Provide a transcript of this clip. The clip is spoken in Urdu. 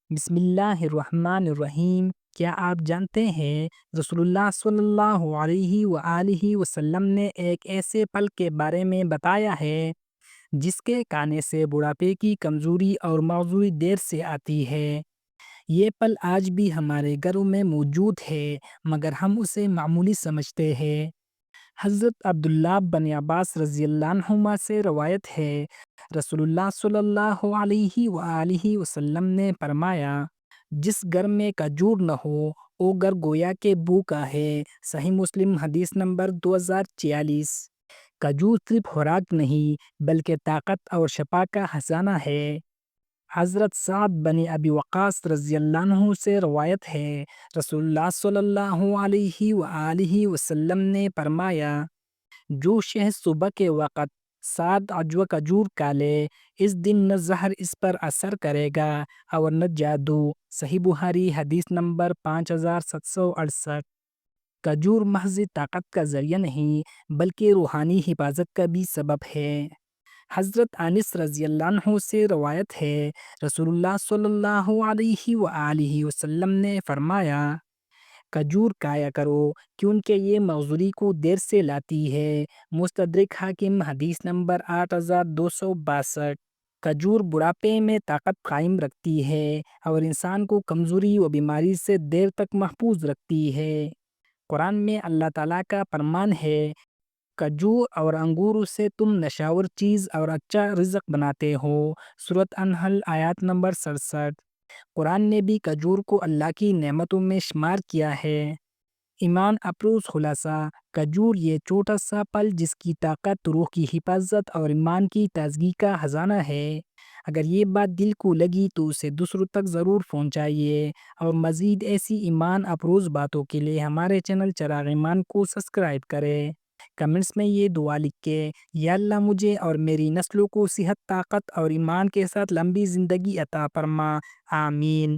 بسم اللہ الرحمن الرحیم۔ کیا آپ جانتے ہیں رسول اللہ صلی اللہ علیہ وآلہ وسلم نے ایک ایسے پل کے بارے میں بتایا ہے جس کے کھانے سے بڑھاپے کی کمزوری اور معذوری دیر سے آتی ہے۔ یہ پل آج بھی ہمارے گھروں میں موجود ہے مگر ہم اسے معمولی سمجھتے ہیں۔ حضرت عبداللہ بن عباس رضی اللہ عنہما سے روایت ہے، رسول اللہ صلی اللہ علیہ وآلہ وسلم نے فرمایا، جس گھر میں کھجور نہ ہو وہ گھر گویا کہ بھوکا ہے۔ صحیح مسلم حدیث نمبر 2046۔ کھجور صرف خوراک نہیں بلکہ طاقت اور شفا کا خزانہ ہے۔ حضرت سعد بن ابی وقاص رضی اللہ عنہ سے روایت ہے، رسول اللہ صلی اللہ علیہ وآلہ وسلم نے فرمایا، جو شخص صبح کے وقت 7 عجوہ کھجور کھا لے، اس دن نہ زہر اس پر اثر کرے گا اور نہ جادو۔ صحیح بخاری حدیث نمبر 5768۔ کھجور محض طاقت کا ذریعہ نہیں بلکہ روحانی حفاظت کا بھی سبب ہے۔ حضرت انس رضی اللہ عنہ سے روایت ہے، رسول اللہ صلی اللہ علیہ وآلہ وسلم نے فرمایا، کھجور کھایا کرو کیونکہ یہ معذوری کو دیر سے لاتی ہے۔ مستدرک حاکم حدیث نمبر 8262۔ کھجور بڑھاپے میں طاقت قائم رکھتی ہے اور انسان کو کمزوری و بیماری سے دیر تک محفوظ رکھتی ہے۔ قرآن میں اللہ تعالیٰ کا فرمان ہے، کھجور اور انگور سے تم نشاور چیز اور اچھا رزق بناتے ہو۔ سورۃ النحل آیات نمبر 67۔ قرآن نے بھی کھجور کو اللہ کی نعمتوں میں شمار کیا ہے۔ ایمان افروز خلاصہ، کھجور یہ چھوٹا سا پل جس کی طاقت روح کی حفاظت اور ایمان کی تازگی کا خزانہ ہے۔ اگر یہ بات دل کو لگی تو اسے دوسروں تک ضرور پہنچائیے اور مزید ایسی ایمان افروز باتوں کے لیے ہمارے چینل چراغ ایمان کو سبسکرائب کریں۔ کمنٹس میں یہ دعا لکھ کے، یا اللہ مجھے اور میری نسلوں کو صحت، طاقت اور ایمان کے ساتھ لمبی زندگی عطا فرما، آمین۔